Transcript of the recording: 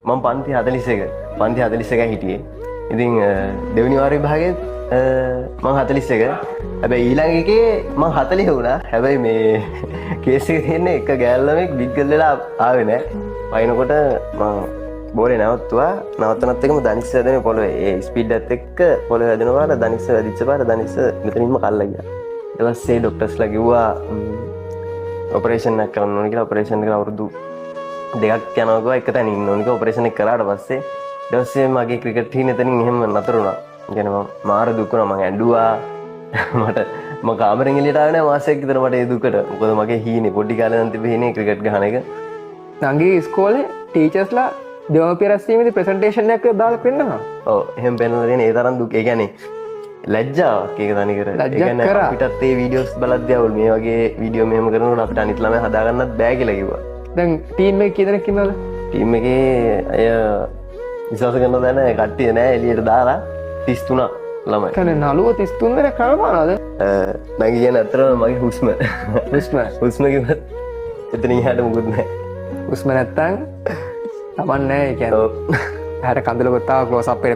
මම පන්ති 41 පන්ති 41 හිටියේ. ඉතින් දෙවෙනි වාරේ විභාගෙත් මම 41. හැබැයි ඊළඟ එකේ මම 40 වුණා. හැබැයි මේ කේස් එකේ තියෙන්නේ එක ගෑල් ළමෙක් බිග්ගල් වෙලා ආවේ නැහැ. වයින්කොට මම බෝලේ නවත්තුවා. නවත්තනත් එකම දනිස්ස වැදෙන පොළවේ. ඒ ස්පීඩ් එකත් එක්ක පොළවේ වැදෙනවා. දනිස්ස වැදිච්ච පාර දනිස්ස මෙතනින්ම කල්ලා ගියා. ඊට පස්සේ ડોක්ටර්ස්ලා කිව්වා ඔපරේෂන් එකක් කරන්න ඕනේ කියලා. ඔපරේෂන් එක අවුරුදු දෙකක් යනවා එක තැන ඉන්න ඕනේ. ඔපරේෂන් එක කරාට පස්සේ ඊට පස්සේ මගේ ක්‍රිකට් ටීම් එතනින් එහෙම නතර වුණා. يعني මම මාර දුක් වුණා. මම ඇඬුවා. මම කාමරෙන් එළියට ආවේ නැහැ මාසයක් විතර මට ඒ දුකට. මොකද මගේ හීනේ පොඩි කාලේ නම් තිබෙ හීනේ ක්‍රිකට් ගහන එක. නංගී ඉස්කෝලේ ටීචර්ස්ලා දෙමව්පිය රැස්වීමේදී ප්‍රසන්ටේෂන් එකක් දාලා පෙන්නනවා. ඔව් එහෙම පෙන්නලා තියෙන ඒ තරම් දුක්. ඒ කියන්නේ ලැජ්ජාවක් ඒක තනිකර. ඒ කියන්නේ අපිටත් ඒ වීඩියෝස් බලද්දී අවුල් මේ වගේ වීඩියෝ මෙහෙම කරනකොට අපිට අනිත් ළමයි හදාගන්නත් බෑ කියලා කිව්වා. දැන් ටීම් එකේ කී දෙනෙක් ඉන්නවද? ටීම් එකේ අය විශ්වාස කරන්න දැන කට්ටිය නෑ එළියට දාලා 33 ළමයි. කියන්නේ නළුව 33 දෙනෙක් කරපානවද? මම කියන්නේ අතරම මගේ හුස්ම කිව්වත් එතනින් එහාට මොකුත් නෑ. හුස්ම නැත්තම් තමන් නෑ ඒ කියන්නේ. හැර කඳුල ගත්තා ක්ලෝස් අප් එකට